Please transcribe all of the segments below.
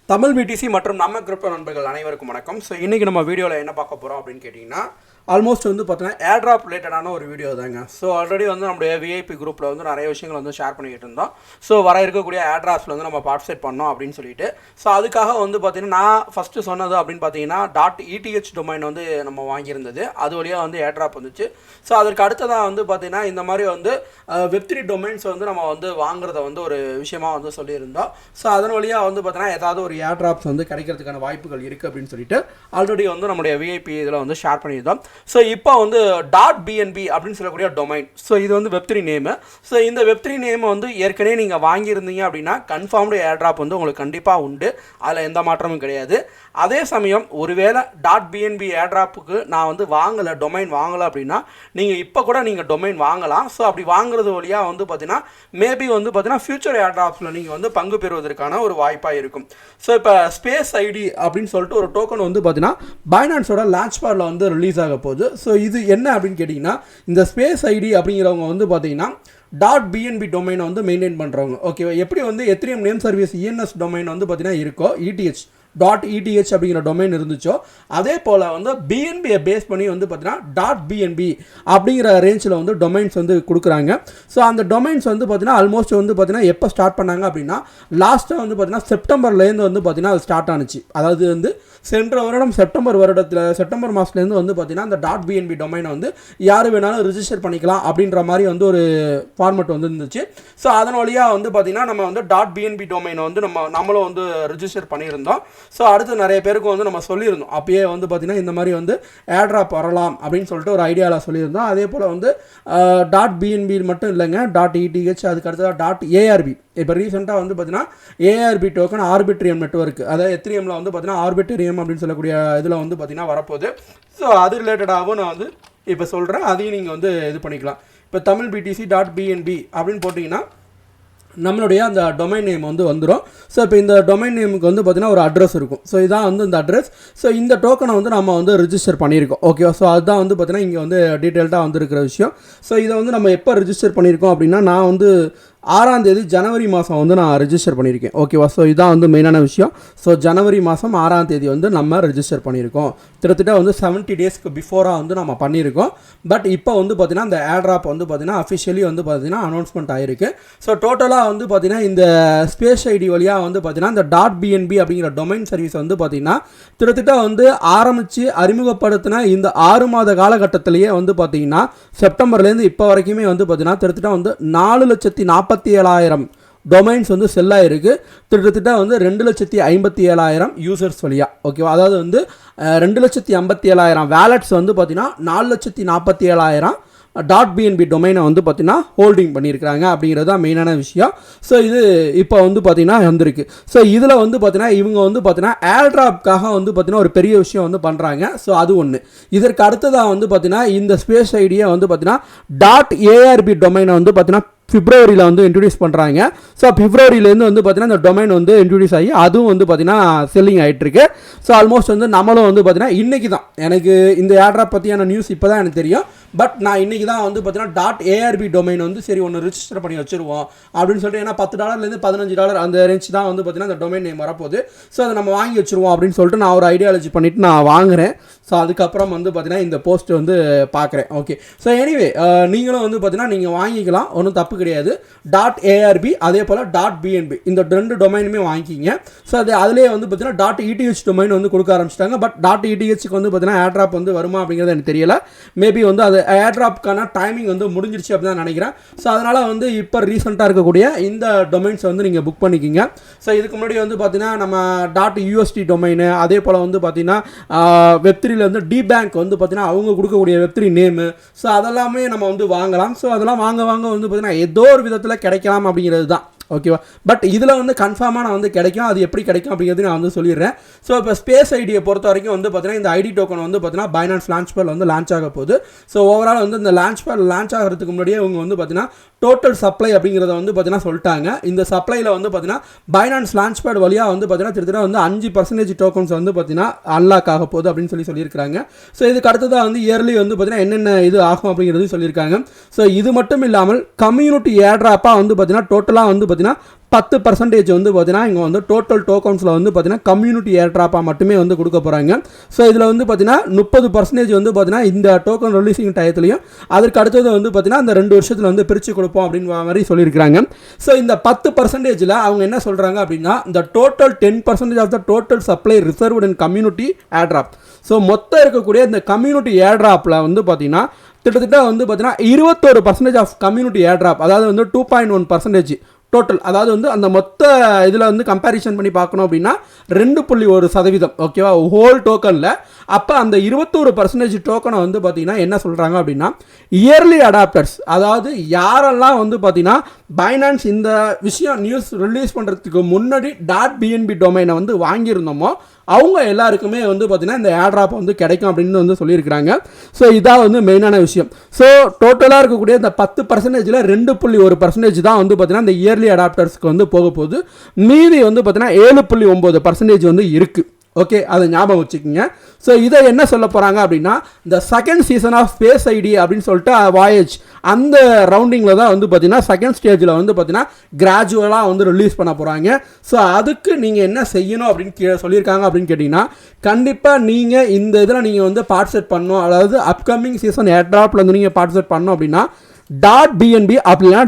Tamil BDC மற்றும் நம்ம crypto நண்பர்கள் அனைவருக்கும் வணக்கம். ஸோ இன்றைக்கி நம்ம வீடியோவில் என்ன பார்க்க போகிறோம் அப்படின்னு கேட்டிங்கன்னா, ஆல்மோஸ்ட் வந்து பார்த்தீங்கன்னா ஏர்ட்ராப் ரிலேட்டடான ஒரு வீடியோ தாங்க. ஸோ ஆல்ரெடி வந்து நம்முடைய விஐபி குரூப்பில் வந்து நிறைய விஷயங்கள் வந்து ஷேர் பண்ணிக்கிட்டு இருந்தோம். ஸோ வர இருக்கக்கூடிய ஏர்ட்ராப்ஸில் வந்து நம்ம பார்ட்டிசிபேட் பண்ணோம் அப்படின்னு சொல்லிட்டு. ஸோ அதுக்காக வந்து பார்த்தீங்கன்னா நான் ஃபஸ்ட்டு சொன்னது அப்படின்னு பார்த்தீங்கன்னா .eth டொமைன் வந்து நம்ம வாங்கியிருந்தது. அது வழியாக வந்து ஏர்ட்ராப் வந்துச்சு. ஸோ அதற்கு அடுத்ததாக வந்து பார்த்தீங்கன்னா இந்த மாதிரி வந்து வெப்3 டொமைன்ஸ் வந்து நம்ம வந்து வாங்குறத வந்து ஒரு விஷயமா வந்து சொல்லியிருந்தோம். ஸோ அதன் வழியாக வந்து பார்த்தீங்கன்னா ஏதாவது ஒரு ஏர்ட்ராப்ஸ் வந்து கிடைக்கிறதுக்கான வாய்ப்புகள் இருக்குது அப்படின்னு சொல்லிட்டு ஆல்ரெடி வந்து நம்முடைய விஐபி இதில் வந்து ஷேர் பண்ணியிருந்தோம். ஸோ இப்போ வந்து .bnb அப்படின்னு சொல்லக்கூடிய டொமைன். ஸோ இது வந்து வெப்3 நேமு. ஸோ இந்த வெப்3 நேம் வந்து ஏற்கனவே நீங்கள் வாங்கியிருந்தீங்க அப்படின்னா கன்ஃபார்ம்டு ஏர்ட்ராப் வந்து உங்களுக்கு கண்டிப்பாக உண்டு. அதில் எந்த மாற்றமும் கிடையாது. அதே சமயம் ஒருவேளை .bnb ஏர்ட்ராப்புக்கு நான் வந்து வாங்கலை, டொமைன் வாங்கலை அப்படின்னா நீங்கள் இப்போ கூட நீங்கள் டொமைன் வாங்கலாம். ஸோ அப்படி வாங்குறது வழியாக வந்து பார்த்தீங்கன்னா மேபி வந்து பார்த்தீங்கன்னா ஃபியூச்சர் ஏர்ட்ராப்ஸில் நீங்கள் வந்து பங்கு பெறுவதற்கான ஒரு வாய்ப்பாக இருக்கும். ஸோ இப்போ ஸ்பேஸ் ஐடி அப்படின்னு சொல்லிட்டு ஒரு டோக்கன் வந்து பார்த்தீங்கன்னா பைனான்ஸோட லான்ச் பேடில் வந்து ரிலீஸ் ஆக போகுது. ஸோ இது என்ன அப்படின்னு கேட்டிங்கன்னா, இந்த ஸ்பேஸ் ஐடி அப்படிங்கிறவங்க வந்து பார்த்தீங்கன்னா .bnb டொமைனை வந்து மெயின்டைன் பண்ணுறவங்க. ஓகேவா, எப்படி வந்து எத்ரியம் நேம் சர்வீஸ் இஎன்எஸ் டொமைன் வந்து பார்த்தீங்கன்னா இருக்கோ, .eth அப்படிங்கிற டொமைன் இருந்துச்சோ, அதே போல் வந்து பிஎன்பியை பேஸ் பண்ணி வந்து பார்த்தீங்கன்னா .bnb அப்படிங்கிற ரேஞ்சில் வந்து டொமைன்ஸ் வந்து கொடுக்குறாங்க. ஸோ அந்த டொமைன்ஸ் வந்து பார்த்தீங்கன்னா ஆல்மோஸ்ட் வந்து பார்த்தீங்கன்னா எப்போ ஸ்டார்ட் பண்ணாங்க அப்படின்னா லாஸ்ட்டாக வந்து பார்த்தீங்கன்னா செப்டம்பர்லேருந்து வந்து பார்த்தீங்கன்னா அது ஸ்டார்ட் ஆனிச்சு. அதாவது வந்து சென்ற வருடம் செப்டம்பர் மாதத்துலேருந்து வந்து பார்த்தீங்கன்னா அந்த .bnb டொமைனை வந்து யார் வேணாலும் ரிஜிஸ்டர் பண்ணிக்கலாம் அப்படின்ற மாதிரி வந்து ஒரு ஃபார்மெட் வந்து இருந்துச்சு. ஸோ அதன் வழியாக வந்து பார்த்தீங்கன்னா நம்ம வந்து .bnb டொமைனை வந்து நம்மளும் வந்து ரிஜிஸ்டர் பண்ணியிருந்தோம். ஸோ அடுத்து நிறைய பேருக்கு வந்து நம்ம சொல்லியிருந்தோம். அப்பயே வந்து பார்த்திங்கன்னா இந்த மாதிரி வந்து ஏர்ட்ராப் வரலாம் அப்படின்னு சொல்லிட்டு ஒரு ஐடியாவில் சொல்லியிருந்தோம். அதே போல் வந்து .bnb மட்டும் இல்லைங்க, .eth அதுக்கு அடுத்ததாக .arb. இப்போ ரீசெண்டாக வந்து பார்த்தீங்கன்னா ஏஆர்பி டோக்கன் ஆர்பிட்ரியம் நெட்வொர்க், அதாவது எத்ரிஎம்மில் வந்து பார்த்தீங்கன்னா ஆர்பிட்ரியம் அப்படின்னு சொல்லக்கூடிய இதில் வந்து பார்த்தீங்கன்னா வரப்போகுது. ஸோ அது ரிலேட்டடாகவும் நான் வந்து இப்போ சொல்கிறேன், அதையும் நீங்கள் வந்து இது பண்ணிக்கலாம். இப்போ தமிழ் பிடிசி .bnb அப்படின்னு போட்டிங்கன்னா நம்மளுடைய அந்த டொமைன் நேம் வந்து வந்துடும். ஸோ இப்போ இந்த டொமைன் நேமுக்கு வந்து பார்த்திங்கன்னா ஒரு அட்ரஸ் இருக்கும். ஸோ இதான் வந்து இந்த அட்ரஸ். ஸோ இந்த டோக்கனை வந்து நம்ம வந்து ரிஜிஸ்டர் பண்ணியிருக்கோம். ஓகேவா, ஸோ அதுதான் வந்து பார்த்திங்கன்னா இங்கே வந்து டீட்டெயில்டாக வந்துருக்கிற விஷயம். ஸோ இதை வந்து நம்ம எப்போ ரிஜிஸ்டர் பண்ணியிருக்கோம் அப்படின்னா, நான் வந்து 6ஆம் தேதி ஜனவரி மாதம் வந்து நான் ரிஜிஸ்டர் பண்ணியிருக்கேன். ஓகேவா, ஸோ இதான் வந்து மெயினான விஷயம். ஸோ ஜனவரி மாதம் 6ஆம் தேதி வந்து நம்ம ரிஜிஸ்டர் பண்ணியிருக்கோம். கிட்டத்தட்ட வந்து 70 டேஸ்க்கு பிஃபோராக வந்து நம்ம பண்ணியிருக்கோம். பட் இப்போ வந்து பார்த்திங்கன்னா இந்த ஏர்ட்ராப் வந்து பார்த்திங்கன்னா அஃபிஷியலி வந்து பார்த்திங்கன்னா அனௌன்ஸ்மெண்ட் ஆகிருக்கு. ஸோ டோட்டலாக வந்து பார்த்திங்கன்னா இந்த ஸ்பேஸ் ஐடி வழியாக வந்து பார்த்திங்கன்னா இந்த .bnb அப்படிங்கிற டொமைன் சர்வீஸ் வந்து பார்த்திங்கன்னா கிட்டத்தட்ட வந்து ஆரம்பித்து அறிமுகப்படுத்தின இந்த 6 மாத காலகட்டத்திலேயே வந்து பார்த்திங்கன்னா செப்டம்பர்லேருந்து இப்போ வரைக்குமே வந்து பார்த்திங்கன்னா கிட்டத்தட்ட வந்து 4,47,000 டொமைன்ஸ் வந்து செல் ஆகிருக்கு. கிட்டத்தட்ட வந்து 2,57,000 யூசர்ஸ் வழியாக. ஓகேவா, அதாவது வந்து 2,57,000 வேலட்ஸ் வந்து பார்த்திங்கன்னா 4,47,000 .bnb டொமைனை வந்து பார்த்திங்கன்னா ஹோல்டிங் பண்ணியிருக்கிறாங்க அப்படிங்கிறது தான் மெயினான விஷயம். ஸோ இது இப்போ வந்து பார்த்திங்கன்னா வந்திருக்கு. ஸோ இதில் வந்து பார்த்திங்கன்னா இவங்க வந்து பார்த்திங்கன்னா ஏர்ட்ராப்காக வந்து பார்த்திங்கன்னா ஒரு பெரிய விஷயம் வந்து பண்ணுறாங்க. ஸோ அது ஒன்று. இதற்கு அடுத்ததாக வந்து பார்த்திங்கன்னா இந்த ஸ்பேஸ் ஐடியை வந்து பார்த்திங்கன்னா .arb டொமைனை வந்து பார்த்திங்கன்னா பிப்ரவரியில் வந்து இன்ட்ரடியூஸ் பண்ணுறாங்க. ஸோ பிப்ரவரியிலேருந்து வந்து பார்த்திங்கன்னா இந்த டொமைன் வந்து இன்ட்ரடியூஸ் ஆகி அதுவும் வந்து பார்த்திங்கன்னா செல்லிங் ஆகிட்டுருக்கு. ஸோ ஆல்மோஸ்ட் வந்து நம்மளும் வந்து பார்த்திங்கன்னா இன்றைக்கி தான் எனக்கு இந்த ஏர்ட்ராப் பற்றியான நியூஸ் இப்போ தான் எனக்கு தெரியும். பட் நான் இன்றைக்கி தான் வந்து பார்த்திங்கன்னா .arb டொமைன் வந்து சரி ஒன்று ரிஜிஸ்டர் பண்ணி வச்சுருவோம் அப்படின்னு சொல்லிட்டு, ஏன்னா $10 $15 அந்த ரேஞ்ச் தான் வந்து பார்த்திங்கன்னா அந்த டொமைன் நேம் வரப்போகுது. ஸோ அதை நம்ம வாங்கி வச்சுருவோம் அப்படின்னு சொல்லிட்டு நான் ஒரு ஐடியாலஜி பண்ணிவிட்டு நான் வாங்குகிறேன். ஸோ அதுக்கப்புறம் வந்து பார்த்திங்கன்னா இந்த போஸ்ட் வந்து பார்க்குறேன். ஓகே, ஸோ எனிவே நீங்களும் வந்து பார்த்திங்கன்னா நீங்கள் வாங்கிக்கலாம், ஒன்றும் தப்பு கிடையாது. .arb அதே போல் .bnb இந்த 2 டொமைனுமே வாங்கிக்கிங்க. ஸோ அது அதிலே வந்து பார்த்தீங்கன்னா .eth டொமைன் வந்து கொடுக்க ஆரம்பிச்சிட்டாங்க. பட் .ethக்கு வந்து பார்த்தீங்கன்னா ஏர்ட்ராப் வந்து வருமா அப்படிங்கிறது எனக்கு தெரியல. மேபி வந்து அது ஏர்ட்ராப்க்கான டைமிங் வந்து முடிஞ்சிருச்சு அப்படின்னு தான் நினைக்கிறேன். ஸோ அதனால் வந்து இப்போ ரீசெண்டாக இருக்கக்கூடிய இந்த டொமைன்ஸை வந்து நீங்கள் புக் பண்ணிக்கிங்க. ஸோ இதுக்கு முன்னாடி வந்து பார்த்தீங்கன்னா நம்ம .usd டொமைனு, அதே போல் வந்து பார்த்தீங்கன்னா வெப்3ல வந்து டிபேங்க் வந்து பார்த்தீங்கன்னா அவங்க கொடுக்கக்கூடிய வெப்3 நேமு, ஸோ அதெல்லாமே நம்ம வந்து வாங்கலாம். ஸோ அதெல்லாம் வாங்க வந்து பார்த்தீங்கன்னா ஏதோ ஒரு விதத்தில் கிடைக்கலாம் அப்படிங்கிறது தான். ஓகேவா, பட் இதில் வந்து கன்ஃபார்மாக நான் வந்து கிடைக்கும். அது எப்படி கிடைக்கும் அப்படிங்கிறது நான் வந்து சொல்லிடுறேன். ஸோ இப்போ ஸ்பேஸ் ஐடியை பொறுத்த வரைக்கும் வந்து பார்த்தீங்கன்னா இந்த ஐடி டோக்கன் வந்து பார்த்தீங்கன்னா பைனான்ஸ் லான்ச் பேடில் வந்து லான்ச் ஆக போகுது. ஸோ ஓவரால் வந்து இந்த லான்ச் ஆகிறதுக்கு முன்னாடியே இவங்க வந்து பார்த்தீங்கன்னா டோட்டல் சப்ளை அப்படிங்கிறத வந்து பார்த்தீங்கன்னா சொல்லிட்டாங்க. இந்த சப்ளையில் வந்து பார்த்தீங்கன்னா பைனான்ஸ் லான்ச் பேட் வழியாக வந்து பார்த்தீங்கன்னா கிட்டத்தட்ட வந்து 5% டோக்கன்ஸ் வந்து பார்த்தீங்கன்னா அன்லாக் ஆக போகுது அப்படின்னு சொல்லியிருக்காங்க. ஸோ இதுக்கு அடுத்ததாக வந்து இயர்லி வந்து பார்த்தீங்கன்னா என்னென்ன இது ஆகும் அப்படிங்கிறது சொல்லியிருக்காங்க. ஸோ இது மட்டும் இல்லாமல் கம்யூனிட்டி ஏர்ட்ராப்பாக வந்து பார்த்தீங்கன்னா டோட்டலாக வந்து பார்த்தீங்கன்னா 10% வந்து பார்த்தீங்கன்னா இங்கே வந்து டோட்டல் டோக்கன்ஸில் வந்து பார்த்தீங்கன்னா கம்யூனிட்டி ஏர் ட்ராப்பாக மட்டுமே வந்து கொடுக்க போகிறாங்க. ஸோ இதில் வந்து பார்த்தீங்கன்னா 30% வந்து பார்த்தீங்கன்னா இந்த டோக்கன் ரிலீஸிங் டயத்துலையும் அதற்கு அடுத்தது வந்து பார்த்தீங்கன்னா அந்த 2 வருஷத்தில் வந்து பிரித்து கொடுப்போம் அப்படின்ற மாதிரி சொல்லியிருக்கிறாங்க. ஸோ இந்த 10%ல் அவங்க என்ன சொல்கிறாங்க அப்படின்னா இந்த total 10% of the total supply reserved in community air drop. So மொத்தம் இருக்கக்கூடிய இந்த கம்யூனிட்டி ஏர் ட்ராப்பில் வந்து பார்த்தீங்கன்னா கிட்டத்தட்ட வந்து பார்த்தீங்கன்னா 21% ஆஃப் கம்யூனிட்டி ஏர் ட்ராப், அதாவது வந்து 2.1% டோட்டல், அதாவது வந்து அந்த மொத்த இதில் வந்து கம்பேரிசன் பண்ணி பார்க்கணும் அப்படின்னா 2.1%, ஓகேவா, ஹோல் டோக்கனில். அப்போ அந்த 21% டோக்கனை வந்து பார்த்தீங்கன்னா என்ன சொல்கிறாங்க அப்படின்னா இயர்லி அடாப்டர்ஸ், அதாவது யாரெல்லாம் வந்து பார்த்தீங்கன்னா பைனான்ஸ் இந்த விஷயம் நியூஸ் ரிலீஸ் பண்ணுறதுக்கு முன்னாடி .bnb டொமைனை வந்து வாங்கியிருந்தோமோ அவங்க எல்லாருக்குமே வந்து பார்த்தீங்கன்னா இந்த ஏர் ட்ராப் வந்து கிடைக்கும் அப்படின்னு வந்து சொல்லியிருக்கிறாங்க. ஸோ இதான் வந்து மெயினான விஷயம். ஸோ டோட்டலாக இருக்கக்கூடிய இந்த 10%ல் 2.1% தான் வந்து பார்த்தீங்கன்னா இந்த இயர்லி அடாப்டர்ஸ்க்கு வந்து போக போகுது. மீதி வந்து பார்த்தீங்கன்னா 7.9% வந்து இருக்குது. ஓகே, அதை ஞாபகம் வச்சுக்கோங்க. ஸோ இதை என்ன சொல்ல போகிறாங்க அப்படின்னா இந்த second season of space ID அப்படின்னு சொல்லிட்டு வாயேஜ் அந்த ரவுண்டிங்கில் தான் வந்து பார்த்தீங்கன்னா செகண்ட் ஸ்டேஜில் வந்து பார்த்தீங்கன்னா கிராஜுவலாக வந்து ரிலீஸ் பண்ண போகிறாங்க. ஸோ அதுக்கு நீங்கள் என்ன செய்யணும் அப்படின்னு சொல்லியிருக்காங்க அப்படின்னு கேட்டிங்கன்னா கண்டிப்பாக நீங்கள் இந்த இதில் நீங்கள் வந்து பார்ட்டிசிபேட் பண்ணணும், அதாவது அப்கமிங் சீசன் ஏர் ட்ராப்பில் வந்து நீங்கள் பார்ட்டிசிபேட் பண்ணணும் அப்படின்னா .bnb அப்படின்னா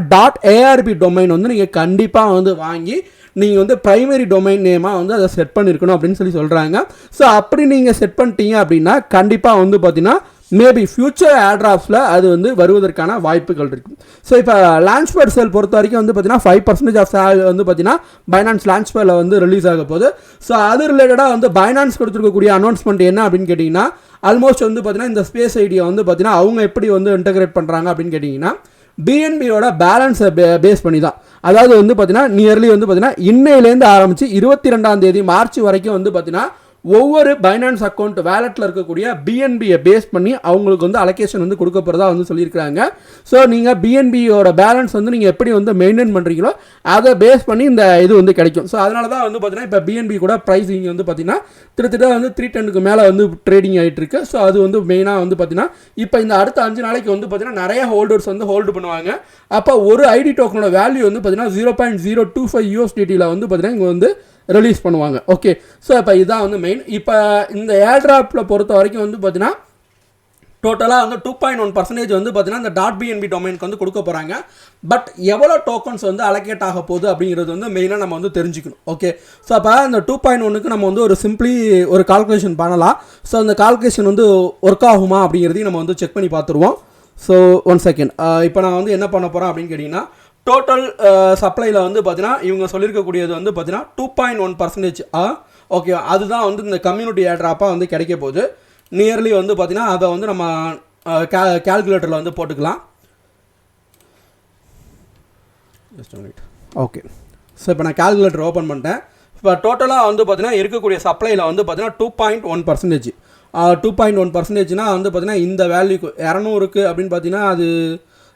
.arb டொமைன் வந்து நீங்கள் கண்டிப்பாக வந்து வாங்கி நீங்கள் வந்து ப்ரைமரி டொமைன் நேமாக வந்து அதை செட் பண்ணியிருக்கணும் அப்படின்னு சொல்கிறாங்க. ஸோ அப்படி நீங்கள் செட் பண்ணிட்டீங்க அப்படின்னா கண்டிப்பாக வந்து பார்த்தீங்கன்னா மேபி ஃபியூச்சர் ஏர் ட்ராப்ஸில் அது வந்து வருவதற்கான வாய்ப்புகள் இருக்குது. ஸோ இப்போ லான்ச் பேட் சேல் பொறுத்த வரைக்கும் வந்து பார்த்தீங்கன்னா 5% ஆஃப் சேல் வந்து பார்த்தீங்கன்னா பைனான்ஸ் லான்ச் பேடில் வந்து ரிலீஸ் ஆக போகுது. ஸோ அது ரிலேட்டடாக வந்து பைனான்ஸ் கொடுத்துருக்கக்கூடிய அனௌன்ஸ்மெண்ட் என்ன அப்படின்னு கேட்டிங்கன்னா ஆல்மோஸ்ட் வந்து பார்த்தீங்கன்னா இந்த ஸ்பேஸ் ஐடியா வந்து பார்த்தீங்கன்னா அவங்க எப்படி வந்து இன்டகிரேட் பண்ணுறாங்க அப்படின்னு கேட்டிங்கன்னா பிஎன்பியோட பேலன்ஸை பேஸ் பண்ணி தான். அதாவது வந்து பார்த்தீங்கன்னா நியர்லி வந்து பார்த்தீங்கன்னா இன்னையிலேருந்து ஆரம்பித்து 22 மார்ச் வரைக்கும் வந்து பார்த்தீங்கன்னா ஒவ்வொரு பைனான்ஸ் அக்கௌண்ட் வேலெட்டில் இருக்கக்கூடிய பிஎன்பியை பேஸ் பண்ணி அவங்களுக்கு வந்து அலோகேஷன் வந்து கொடுக்க போகிறதா வந்து சொல்லியிருக்கிறாங்க. ஸோ நீங்கள் பிஎன்பியோட பேலன்ஸ் வந்து நீங்கள் எப்படி வந்து மெயின்டைன் பண்ணுறீங்களோ அதை பேஸ் பண்ணி இந்த இது வந்து கிடைக்கும். ஸோ அதனால தான் வந்து பார்த்தீங்கன்னா இப்போ பிஎன்பி கூட ப்ரைஸிங் வந்து பார்த்தீங்கன்னா கிட்டத்தட்ட வந்து 310க்கு மேலே வந்து ட்ரேடிங் ஆகிட்டு இருக்கு. ஸோ அது வந்து மெயினாக வந்து பார்த்தீங்கன்னா இப்போ இந்த அடுத்த 5 நாளைக்கு வந்து பார்த்தீங்கன்னா நிறைய ஹோல்டர்ஸ் வந்து ஹோல்டு பண்ணுவாங்க. அப்போ ஒரு ஐடி டோக்கனோட வேல்யூ வந்து பார்த்தீங்கன்னா 0.025 USDT வந்து பார்த்தீங்கன்னா இங்கே வந்து ரிலீஸ் பண்ணுவாங்க. ஓகே, ஸோ இப்போ இதுதான் வந்து மெயின். இப்போ இந்த ஏர் ட்ராப்பில் பொறுத்த வரைக்கும் வந்து பார்த்தீங்கன்னா டோட்டலாக வந்து 2.1% வந்து பார்த்தீங்கன்னா இந்த .bnb டொமைனுக்கு வந்து கொடுக்க போகிறாங்க. பட் எவ்வளோ டோக்கன்ஸ் வந்து அலோகேட் ஆக போகுது அப்படிங்கிறது வந்து மெயினாக நம்ம வந்து தெரிஞ்சுக்கணும். ஓகே, ஸோ அப்போ இந்த 2.1க்கு நம்ம வந்து ஒரு சிம்பிளி ஒரு கால்குலேஷன் பண்ணலாம். ஸோ அந்த கால்குலேஷன் வந்து ஒர்க் ஆகுமா அப்படிங்கிறதையும் நம்ம வந்து செக் பண்ணி பார்த்துருவோம். So 1 second. இப்போ நான் வந்து என்ன பண்ண போகிறேன் அப்படின்னு கேட்டிங்கன்னா டோட்டல் சப்ளையில் வந்து பார்த்தீங்கன்னா இவங்க சொல்லியிருக்கக்கூடியது வந்து பார்த்தீங்கன்னா 2.1%. ஓகே, அதுதான் வந்து இந்த கம்யூனிட்டி ஏர் ட்ராப்பாக வந்து கிடைக்க போகுது. நியர்லி வந்து பார்த்தீங்கன்னா அதை வந்து நம்ம கால்குலேட்டரில் வந்து போட்டுக்கலாம். ஓகே, ஸோ இப்போ நான் கால்குலேட்டர் ஓப்பன் பண்ணிட்டேன். இப்போ டோட்டலாக வந்து பார்த்தீங்கன்னா இருக்கக்கூடிய சப்ளையில் வந்து பார்த்தீங்கன்னா 2.1%. 2.1%னா வந்து பார்த்தீங்கன்னா இந்த வேல்யூக்கு 200க்கு அப்படின்னு பார்த்தீங்கன்னா அது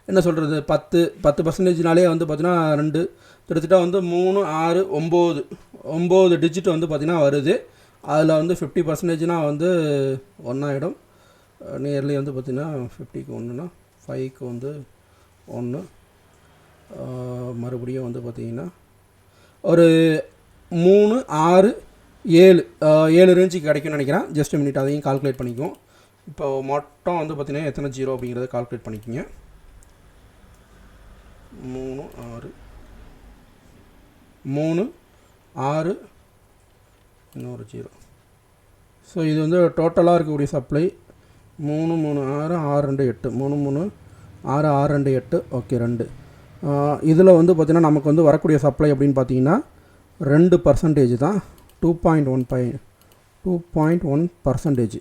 என்ன சொல்கிறது 10%னாலே வந்து பார்த்தீங்கன்னா 2 கிட்டத்தட்ட வந்து 3 6 9 டிஜிட் வந்து பார்த்தீங்கன்னா வருது. அதில் வந்து 50%னா வந்து 1 ஆகிடும். நியர்லி வந்து பார்த்தீங்கன்னா 50க்கு 1னா 5க்கு வந்து 1 மறுபடியும் வந்து பார்த்தீங்கன்னா ஒரு 3 6 7 ரேஞ்சுக்கு கிடைக்கும்னு நினைக்கிறேன். ஜஸ்ட் மினிட் அதையும் கால்குலேட் பண்ணிக்குவோம். இப்போ மொத்தம் வந்து பார்த்தீங்கன்னா எத்தனை ஜீரோ அப்படிங்கிறத கால்குலேட் பண்ணிக்கோங்க. 3 6 இன்னொரு 0. ஸோ இது வந்து டோட்டலாக இருக்கக்கூடிய சப்ளை 3 3 6 6 2 8 3 3 6 6 2 8. ஓகே, 2 இதில் வந்து பார்த்திங்கன்னா நமக்கு வந்து வரக்கூடிய சப்ளை அப்படின்னு பார்த்தீங்கன்னா 2% தான். 2.1%.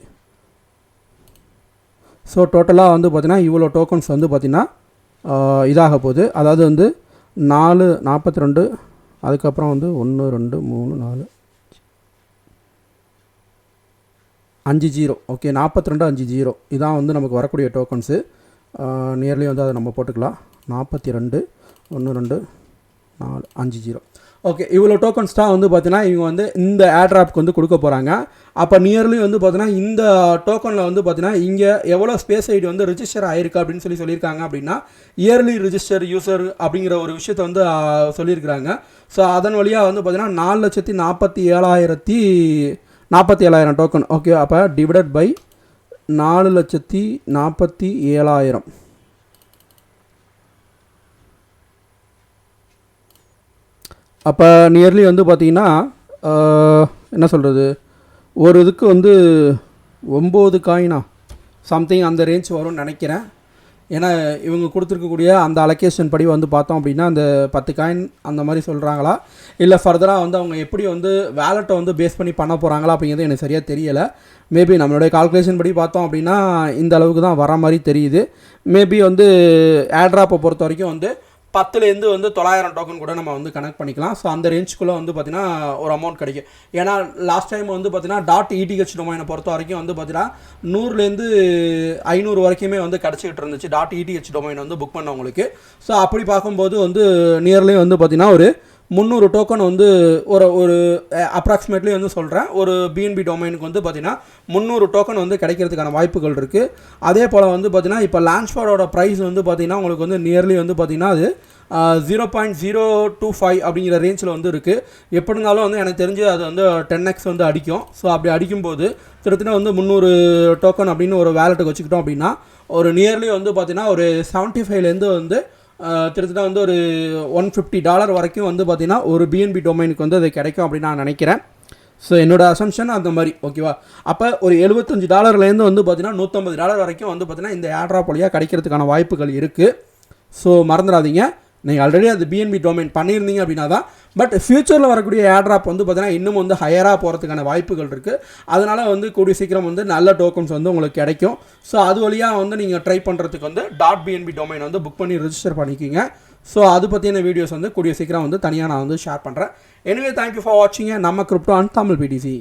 ஸோ டோட்டலாக வந்து பார்த்திங்கன்னா இவ்வளோ டோக்கன்ஸ் வந்து பார்த்திங்கன்னா இதாக போகுது. அதாவது வந்து 442 அதுக்கப்புறம் வந்து 1 2 3 4 5 0. ஓகே, 42 5 0 இதான் வந்து நமக்கு வரக்கூடிய டோக்கன்ஸு. நியர்லி வந்து அதை நம்ம போட்டுக்கலாம். 42 1 2 4 5 0. ஓகே, இவ்வளோ டோக்கன்ஸ் தான் வந்து பார்த்தீங்கன்னா இவங்க வந்து இந்த ஏர்ட்ராப்க்கு வந்து கொடுக்க போகிறாங்க. அப்போ நியர்லி வந்து பார்த்தீங்கன்னா இந்த டோக்கனில் வந்து பார்த்தீங்கன்னா இங்கே எவ்வளோ ஸ்பேஸ் ஐடி வந்து ரிஜிஸ்டர் ஆயிருக்கு அப்படின்னு சொல்லியிருக்காங்க அப்படின்னா இயர்லி ரிஜிஸ்டர் யூசர் அப்படிங்கிற ஒரு விஷயத்தை வந்து சொல்லியிருக்கிறாங்க. ஸோ அதன் வழியாக வந்து பார்த்தீங்கன்னா 4,47,000 டோக்கன். ஓகே, அப்போ டிவைடட் பை 4,47,000. அப்போ நியர்லி வந்து பார்த்திங்கன்னா என்ன சொல்கிறது, ஒரு இதுக்கு வந்து 9 காயினா சம்திங் அந்த ரேஞ்ச் வரும்னு நினைக்கிறேன். ஏன்னா இவங்க கொடுத்துருக்கக்கூடிய அந்த அலோகேஷன் படி வந்து பார்த்தோம் அப்படின்னா அந்த 10 காயின் அந்த மாதிரி சொல்கிறாங்களா, இல்லை ஃபர்தராக வந்து அவங்க எப்படி வந்து வேலெட்டை வந்து பேஸ் பண்ணி பண்ண போகிறாங்களா அப்படிங்கிறது எனக்கு சரியாக தெரியலை. மேபி நம்மளுடைய கால்குலேஷன் படி பார்த்தோம் அப்படின்னா இந்த அளவுக்கு தான் வர மாதிரி தெரியுது. மேபி வந்து ஏர்ட்ராப்பை பொறுத்த வரைக்கும் வந்து 10லேருந்து வந்து 900 டோக்கன் கூட நம்ம வந்து கனெக்ட் பண்ணிக்கலாம். ஸோ அந்த ரேஞ்சுக்குள்ளே வந்து பார்த்திங்கன்னா ஒரு அமௌண்ட் கிடைக்கும். ஏன்னா லாஸ்ட் டைம் வந்து பார்த்திங்கன்னா .eth டொமைனை பொறுத்த வரைக்கும் வந்து பார்த்திங்கன்னா 100லேருந்து 500 வரைக்குமே வந்து கிடச்சிக்கிட்டு இருந்துச்சு .eth டொமைன் வந்து புக் பண்ணவங்களுக்கு. ஸோ அப்படி பார்க்கும்போது வந்து நியர்லி வந்து பார்த்திங்கன்னா ஒரு 300 டோக்கன் வந்து ஒரு அப்ராக்சிமேட்லி வந்து சொல்கிறேன், ஒரு பிஎன்பி டொமைனுக்கு வந்து பார்த்திங்கன்னா 300 டோக்கன் வந்து கிடைக்கிறதுக்கான வாய்ப்புகள் இருக்குது. அதே போல் வந்து பார்த்திங்கன்னா இப்போ லான்ச்பேடோட ப்ரைஸ் வந்து பார்த்திங்கன்னா உங்களுக்கு வந்து நியர்லி வந்து பார்த்திங்கன்னா அது 0.025 அப்படிங்கிற ரேஞ்சில் வந்து இருக்குது. எப்படி இருந்தாலும் வந்து எனக்கு தெரிஞ்சு அது வந்து 10x வந்து அடிக்கும். ஸோ அப்படி அடிக்கும்போது கிட்டத்தட்ட வந்து 300 டோக்கன் அப்படின்னு ஒரு வேலெட்டுக்கு வச்சுக்கிட்டோம் அப்படின்னா ஒரு நியர்லி வந்து பார்த்திங்கன்னா ஒரு 75லேருந்து வந்து கிட்டத்தட்ட வந்து ஒரு $150 வரைக்கும் வந்து பார்த்திங்கன்னா ஒரு பிஎன்பி டொமைனுக்கு வந்து அது கிடைக்கும் அப்படின்னு நான் நினைக்கிறேன். ஸோ என்னோடய அசம்ஷன் அந்த மாதிரி. ஓகேவா, அப்போ ஒரு $75 வந்து பார்த்திங்கன்னா $150 வரைக்கும் வந்து பார்த்திங்கன்னா இந்த ஏர்ட்ராப் வழியாக கிடைக்கிறதுக்கான வாய்ப்புகள் இருக்குது. ஸோ மறந்துடாதீங்க, நீங்கள் ஆல்ரெடி அது பிஎன்பி டொமைன் பண்ணியிருந்தீங்க அப்படின்னா தான். பட் ஃப்யூச்சரில் வரக்கூடிய ஏர்ட்ராப் வந்து பார்த்தீங்கன்னா இன்னும் வந்து ஹையராக போகிறதுக்கான வாய்ப்புகள் இருக்குது. அதனால் வந்து கூடிய சீக்கிரம் வந்து நல்ல டோக்கன்ஸ் வந்து உங்களுக்கு கிடைக்கும். ஸோ அது வழியாக வந்து நீங்கள் ட்ரை பண்ணுறதுக்கு வந்து .bnb டொமைன் வந்து புக் பண்ணி ரிஜிஸ்டர் பண்ணிக்கிங்க. ஸோ அது பற்றின வீடியோஸ் வந்து கூடிய சீக்கிரம் வந்து தனியாக நான் வந்து ஷேர் பண்ணுறேன். எனிவே தேங்க்யூ ஃபார் வாட்சிங் நம்ம கிரிப்டோ அண்ட் தமிழ் பிடிசி.